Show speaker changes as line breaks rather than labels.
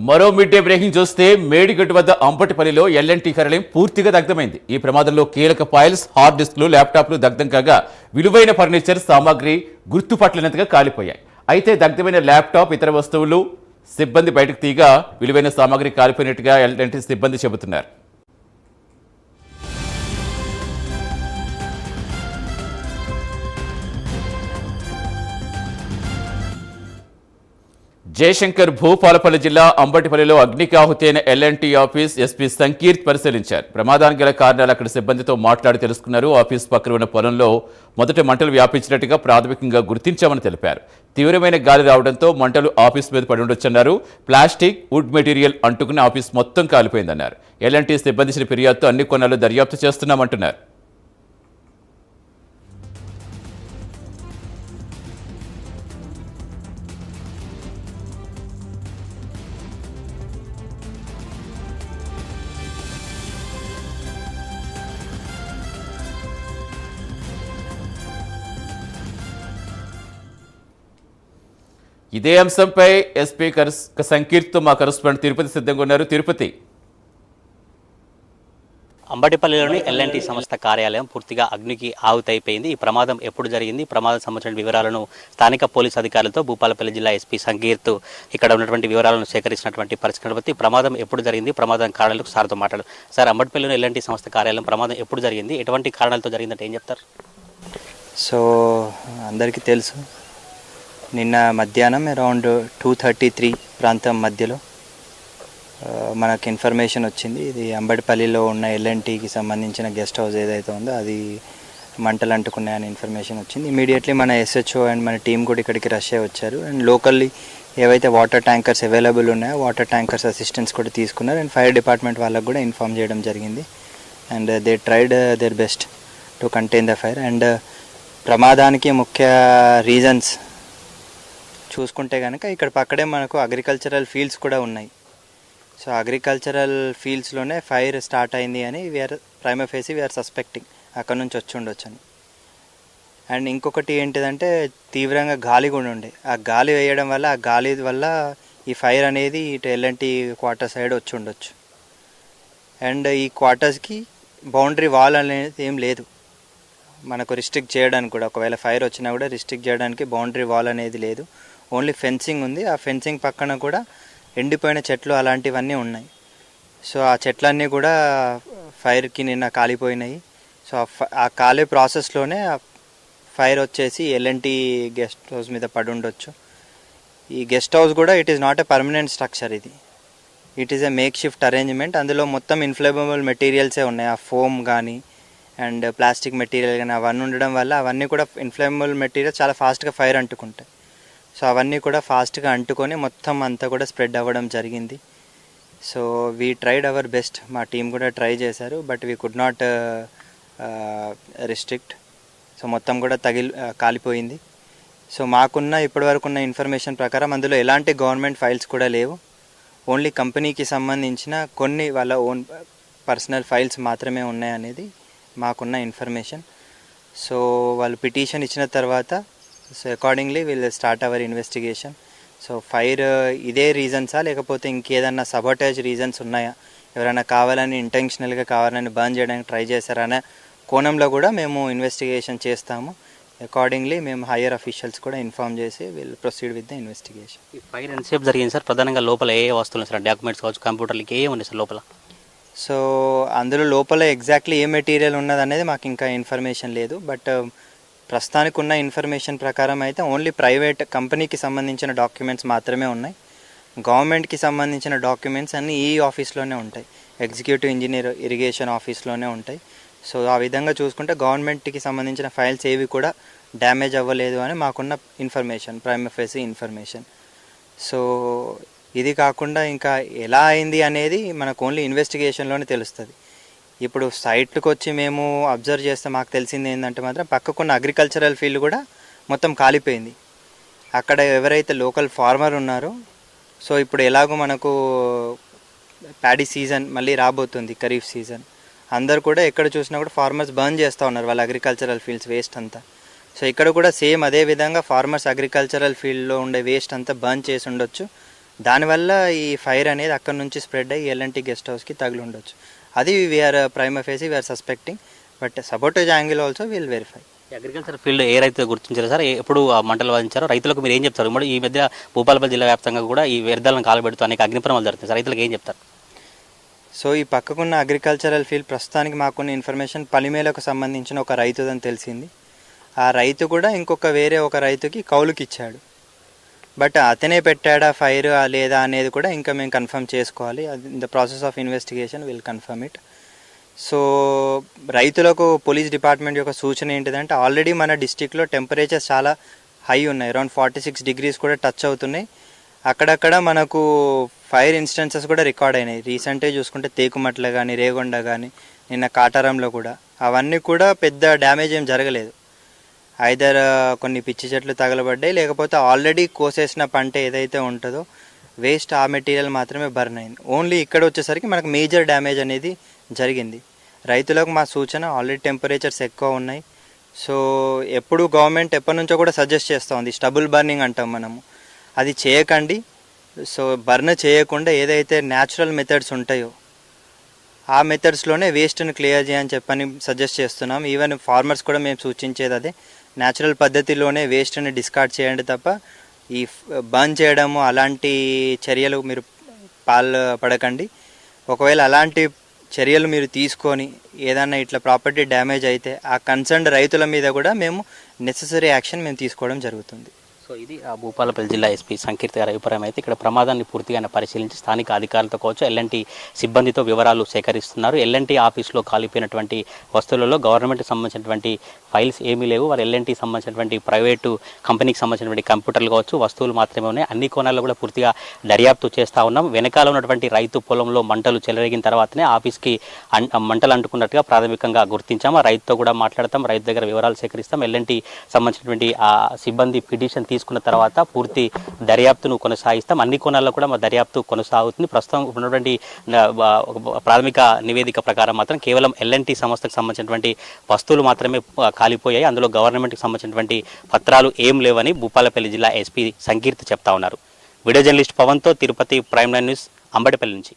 మరో mid day breaking చూస్తే మేడిగడ్డ వద్ద అంబటిపల్లిలో ఎల్ఎన్టీ కార్యాలయం పూర్తిగా దగ్ధమైంది. ఈ ప్రమాదంలో కీలక ఫైల్స్, హార్డ్ డిస్క్లు, ల్యాప్టాప్లు దగ్ధం కాగా విలువైన ఫర్నిచర్ సామాగ్రి గుర్తుపట్టలేనంతగా కాలిపోయాయి. అయితే దగ్ధమైన ల్యాప్టాప్, ఇతర వస్తువులు సిబ్బంది బయటకు తీయగా విలువైన సామాగ్రి కాలిపోయినట్టుగా ఎల్ఎన్టీ సిబ్బంది చెబుతున్నారు. జయశంకర్ భూపాలపల్లి జిల్లా అంబటిపల్లిలో అగ్నికి ఆహుతి అయిన ఎల్ఎన్టీ ఆఫీస్ ఎస్పీ సంకీర్త్ పరిశీలించారు. ప్రమాదానికి గల కారణాలు అక్కడి సిబ్బందితో మాట్లాడి తెలుసుకున్నారు. ఆఫీస్ పక్కన ఉన్న పొలంలో మొదట మంటలు వ్యాపించినట్టుగా ప్రాథమికంగా గుర్తించామని తెలిపారు. తీవ్రమైన గాలి రావడంతో మంటలు ఆఫీస్ మీద పడి ఉండొచ్చన్నారు. ప్లాస్టిక్, వుడ్ మెటీరియల్ అంటుకుని ఆఫీస్ మొత్తం కాలిపోయిందన్నారు. ఎల్ఎన్టీ సిబ్బంది ఇచ్చిన ఫిర్యాదుతో అన్ని కోణాల్లో దర్యాప్తు చేస్తున్నామంటున్నారు. ఇదే అంశంపై ఎస్పీ సంకీర్త్తో మా కరెస్పాండెంట్ తిరుపతి సిద్ధంగా ఉన్నారు. తిరుపతి,
అంబటిపల్లిలోని ఎల్ఎన్టీ సంస్థ కార్యాలయం పూర్తిగా అగ్నికి ఆహుతైపోయింది. ఈ ప్రమాదం ఎప్పుడు జరిగింది, ప్రమాదం సంబంధించిన వివరాలను స్థానిక పోలీసు అధికారులతో భూపాలపల్లి జిల్లా ఎస్పీ సంకీర్త్ ఇక్కడ ఉన్నటువంటి వివరాలను సేకరించినటువంటి పరిస్థితి. ప్రమాదం ఎప్పుడు జరిగింది, ప్రమాదం కారణాలకు సార్తో మాట్లాడు. సార్, అంబటిపల్లిలోని ఎల్ఎన్టీ సంస్థ కార్యాలయం ప్రమాదం ఎప్పుడు జరిగింది, ఎటువంటి కారణాలతో జరిగిందంటే ఏం చెప్తారు?
సో అందరికీ తెలుసు, నిన్న మధ్యాహ్నం అరౌండ్ 2:33 ప్రాంతం మధ్యలో మనకు ఇన్ఫర్మేషన్ వచ్చింది. ఇది అంబటిపల్లిలో ఉన్న ఎల్ఎన్టీకి సంబంధించిన గెస్ట్ హౌస్ ఏదైతే ఉందో అది మంటలు అంటుకున్నాయని ఇన్ఫర్మేషన్ వచ్చింది. ఇమీడియట్లీ మన ఎస్హెచ్ఓ అండ్ మన టీం కూడా ఇక్కడికి రష్ అయ్యి వచ్చారు. అండ్ లోకల్లీ ఏవైతే వాటర్ ట్యాంకర్స్ అవైలబుల్ ఉన్నాయో వాటర్ ట్యాంకర్స్ అసిస్టెన్స్ కూడా తీసుకున్నారు. అండ్ ఫైర్ డిపార్ట్మెంట్ వాళ్ళకు కూడా ఇన్ఫార్మ్ చేయడం జరిగింది. And they tried their best to contain the fire. And ప్రమాదానికి ముఖ్య రీజన్స్ చూసుకుంటే కనుక ఇక్కడ పక్కనే మనకు అగ్రికల్చరల్ ఫీల్డ్స్ కూడా ఉన్నాయి. సో అగ్రికల్చరల్ ఫీల్డ్స్లోనే ఫైర్ స్టార్ట్ అయింది అని ప్రైమా ఫేసి వీఆర్ సస్పెక్టింగ్ అక్కడ నుంచి వచ్చి ఉండొచ్చు అని. అండ్ ఇంకొకటి ఏంటిదంటే తీవ్రంగా గాలి కూడా ఉండే, ఆ గాలి వేయడం వల్ల ఆ గాలి వల్ల ఈ ఫైర్ అనేది ఇటు ఎల్ఎన్టీ క్వార్టర్ సైడ్ వచ్చి ఉండొచ్చు. అండ్ ఈ క్వార్టర్స్కి బౌండరీ వాల్ అనేది ఏం లేదు మనకు రిస్ట్రిక్ట్ చేయడానికి కూడా. ఒకవేళ ఫైర్ వచ్చినా కూడా రిస్ట్రిక్ట్ చేయడానికి బౌండరీ వాల్ అనేది లేదు, ఓన్లీ ఫెన్సింగ్ ఉంది. ఆ ఫెన్సింగ్ పక్కన కూడా ఎండిపోయిన చెట్లు అలాంటివన్నీ ఉన్నాయి. సో ఆ చెట్లన్నీ కూడా ఫైర్కి నిన్న కాలిపోయినాయి. సో ఆ కాలే ప్రాసెస్లోనే ఫైర్ వచ్చేసి ఎల్ఎన్టీ గెస్ట్ హౌస్ మీద పడి ఉండొచ్చు. ఈ గెస్ట్ హౌస్ కూడా it is not a permanent structure, it is a make shift arrangement. అందులో మొత్తం ఇన్ఫ్లేమబుల్ మెటీరియల్సే ఉన్నాయి, ఆ ఫోమ్ కానీ అండ్ ప్లాస్టిక్ మెటీరియల్ కానీ అవన్నీ ఉండడం వల్ల అవన్నీ కూడా ఇన్ఫ్లేమబుల్ మెటీరియల్ చాలా ఫాస్ట్గా ఫైర్ అంటుకుంటాయి. సో అవన్నీ కూడా ఫాస్ట్గా అంటుకొని మొత్తం అంతా కూడా స్ప్రెడ్ అవ్వడం జరిగింది. So we tried our best, మా టీం కూడా ట్రై చేశారు, but we could not restrict. So మొత్తం కూడా కాలిపోయింది. సో మాకున్న ఇప్పటివరకు ఉన్న ఇన్ఫర్మేషన్ ప్రకారం అందులో ఎలాంటి గవర్నమెంట్ ఫైల్స్ కూడా లేవు, ఓన్లీ కంపెనీకి సంబంధించిన కొన్ని వాళ్ళ ఓన్ పర్సనల్ ఫైల్స్ మాత్రమే ఉన్నాయనేది మాకున్న ఇన్ఫర్మేషన్. సో వాళ్ళు పిటిషన్ ఇచ్చిన తర్వాత so accordingly will start our investigation. So fire ఇదే రీజన్సా లేకపోతే ఇంకేదన్నా సబోటేజ్ రీజన్స్ ఉన్నాయా, ఎవరైనా కావాలని ఇంటెన్షనల్గా కావాలని బర్న్ చేయడానికి ట్రై చేశారా అనే కోణంలో కూడా మేము ఇన్వెస్టిగేషన్ చేస్తాము. అకార్డింగ్లీ మేము హయ్యర్ అఫీషియల్స్ కూడా ఇన్ఫార్మ్ చేసి will proceed with the investigation.
ఈ ఫైర్ ఎంతసేపు జరిగింది సార్? ప్రధానంగా లోపల ఏ వస్తువులు సార్, డాక్యుమెంట్స్ కావచ్చు, కంప్యూటర్లకి ఏ ఉన్నాయి సార్ లోపల?
సో అందులో లోపల ఎగ్జాక్ట్లీ ఏ మెటీరియల్ ఉన్నది అనేది మాకు ఇంకా ఇన్ఫర్మేషన్ లేదు. బట్ ప్రస్తుతానికి ఉన్న ఇన్ఫర్మేషన్ ప్రకారం అయితే ఓన్లీ ప్రైవేట్ కంపెనీకి సంబంధించిన డాక్యుమెంట్స్ మాత్రమే ఉన్నాయి. గవర్నమెంట్కి సంబంధించిన డాక్యుమెంట్స్ అన్నీ ఈ ఆఫీస్లోనే ఉంటాయి, ఎగ్జిక్యూటివ్ ఇంజనీర్ ఇరిగేషన్ ఆఫీస్లోనే ఉంటాయి. సో ఆ విధంగా చూసుకుంటే గవర్నమెంట్కి సంబంధించిన ఫైల్స్ ఏవి కూడా డ్యామేజ్ అవ్వలేదు అని మాకున్న information, prima facie information. So ఇది కాకుండా ఇంకా ఎలా అయింది అనేది మనకు ఓన్లీ ఇన్వెస్టిగేషన్లోనే తెలుస్తుంది. ఇప్పుడు సైట్కి వచ్చి మేము అబ్జర్వ్ చేస్తే మాకు తెలిసింది ఏంటంటే మాత్రం పక్కకున్న అగ్రికల్చరల్ ఫీల్డ్ కూడా మొత్తం కాలిపోయింది. అక్కడ ఎవరైతే లోకల్ ఫార్మర్ ఉన్నారో, సో ఇప్పుడు ఎలాగో మనకు ప్యాడీ సీజన్ మళ్ళీ రాబోతుంది, ఖరీఫ్ సీజన్, అందరు కూడా ఎక్కడ చూసినా కూడా ఫార్మర్స్ బర్న్ చేస్తూ ఉన్నారు వాళ్ళ అగ్రికల్చరల్ ఫీల్డ్స్ వేస్ట్ అంతా. సో ఇక్కడ కూడా సేమ్ అదే విధంగా ఫార్మర్స్ అగ్రికల్చరల్ ఫీల్డ్లో ఉండే వేస్ట్ అంతా బర్న్ చేసి ఉండొచ్చు. దానివల్ల ఈ ఫైర్ అనేది అక్కడ నుంచి స్ప్రెడ్ అయ్యి ఎల్ఎన్టీ గెస్ట్ హౌస్కి తగిలి ఉండొచ్చు. అది we are prima facie we are suspecting, but sabotage angle also will verify.
Agriculture field ఏ రైతు గుర్తించారు సార్, ఎప్పుడు ఆ మంటలు వాదించారో రైతులకు మీరు ఏం చెప్తారు? మరి ఈ మధ్య భూపాలపల్లి జిల్లా వ్యాప్తంగా కూడా ఈ వ్యర్థాలను కాలబెడుతూ అనేక అగ్ని ప్రమాదాలు జరుగుతాయి సార్, రైతులకు ఏం చెప్తారు?
సో ఈ పక్కకున్న అగ్రికల్చరల్ ఫీల్డ్ ప్రస్తుతానికి మాకున్న ఇన్ఫర్మేషన్ పలిమేలకు సంబంధించిన ఒక రైతుదని తెలిసింది. ఆ రైతు కూడా ఇంకొక వేరే ఒక రైతుకి కౌలుకి ఇచ్చాడు. బట్ అతనే పెట్టాడా ఫైర్ లేదా అనేది కూడా ఇంకా మేము కన్ఫర్మ్ చేసుకోవాలి. In the process of investigation will confirm it. So రైతులకు పోలీస్ డిపార్ట్మెంట్ యొక్క సూచన ఏంటిదంటే, ఆల్రెడీ మన డిస్టిక్లో టెంపరేచర్స్ చాలా హై ఉన్నాయి, అరౌండ్ 46 degrees కూడా టచ్ అవుతున్నాయి. అక్కడక్కడ మనకు ఫైర్ ఇన్స్టెన్సెస్ కూడా రికార్డ్ అయినాయి. రీసెంట్గా చూసుకుంటే తేకుమట్ల కానీ, రేగొండ కానీ, నిన్న కాటారంలో కూడా అవన్నీ కూడా పెద్ద డ్యామేజ్ ఏం జరగలేదు. ఐదర్ కొన్ని పిచ్చి చెట్లు తగలబడ్డాయి, లేకపోతే ఆల్రెడీ కోసేసిన పంట ఏదైతే ఉంటుందో వేస్ట్ ఆ మెటీరియల్ మాత్రమే బర్న్ అయింది. ఓన్లీ ఇక్కడ వచ్చేసరికి మనకు మేజర్ డ్యామేజ్ అనేది జరిగింది. రైతులకు మా సూచన, ఆల్రెడీ టెంపరేచర్స్ ఎక్కువ ఉన్నాయి. సో ఎప్పుడు గవర్నమెంట్ ఎప్పటి నుంచో కూడా సజెస్ట్ చేస్తూ ఉంది, స్టబుల్ బర్నింగ్ అంటాం మనము, అది చేయకండి. సో బర్న్ చేయకుండా ఏదైతే న్యాచురల్ మెథడ్స్ ఉంటాయో ఆ మెథడ్స్లోనే వేస్ట్ని క్లియర్ చేయని చెప్పని సజెస్ట్ చేస్తున్నాం. ఈవెన్ ఫార్మర్స్ కూడా మేము సూచించేది అదే, న్యాచురల్ పద్ధతిలోనే వేస్ట్ని డిస్కార్డ్ చేయండి తప్ప ఈ బర్న్ చేయడము అలాంటి చర్యలు మీరు పాల్పడకండి. ఒకవేళ అలాంటి చర్యలు మీరు తీసుకొని ఏదన్నా ఇట్లా ప్రాపర్టీ డ్యామేజ్ అయితే ఆ కన్సర్న్డ్ రైతుల మీద కూడా మేము నెసెసరీ యాక్షన్ మేము తీసుకోవడం జరుగుతుంది.
సో ఇది భూపాలపల్లి జిల్లా ఎస్పీ సంకీర్తి గారి అభిప్రాయం. అయితే ఇక్కడ ప్రమాదాన్ని పూర్తిగా పరిశీలించి స్థానిక అధికారులతో కావచ్చు, ఎల్ఎన్టీ సిబ్బందితో వివరాలు సేకరిస్తున్నారు. ఎల్ఎన్టీ ఆఫీస్లో కాలిపోయినటువంటి వస్తువులలో గవర్నమెంట్కి సంబంధించినటువంటి ఫైల్స్ ఏమీ లేవు. వారు ఎల్ఎన్టీ సంబంధించినటువంటి ప్రైవేటు కంపెనీకి సంబంధించినటువంటి కంప్యూటర్లు కావచ్చు, వస్తువులు మాత్రమే ఉన్నాయి. అన్ని కోణాల్లో కూడా పూర్తిగా దర్యాప్తు చేస్తూ ఉన్నాం. వెనకాల ఉన్నటువంటి రైతు పొలంలో మంటలు చెలరేగిన తర్వాతనే ఆఫీస్కి మంటలు అంటుకున్నట్టుగా ప్రాథమికంగా గుర్తించాము. ఆ రైతుతో కూడా మాట్లాడతాం, రైతు దగ్గర వివరాలు సేకరిస్తాం. ఎల్ఎన్టీ సంబంధించినటువంటి ఆ సిబ్బంది పిటిషన్ తీసుకున్న తర్వాత పూర్తి దర్యాప్తును కొనసాగిస్తాం. అన్ని కోణాల్లో కూడా మా దర్యాప్తు కొనసాగుతుంది. ప్రస్తుతం ఉన్నటువంటి ప్రాథమిక నివేదిక ప్రకారం మాత్రం కేవలం ఎల్ఎన్టీ సంస్థకు సంబంధించినటువంటి వస్తువులు మాత్రమే కాలిపోయాయి. అందులో గవర్నమెంట్కి సంబంధించినటువంటి పత్రాలు ఏం లేవని భూపాలపల్లి జిల్లా ఎస్పీ సంకీర్తి చెప్తా ఉన్నారు. వీడియో జర్నలిస్ట్ పవన్తో Tirupati prime line news, Ambatipalli నుంచి.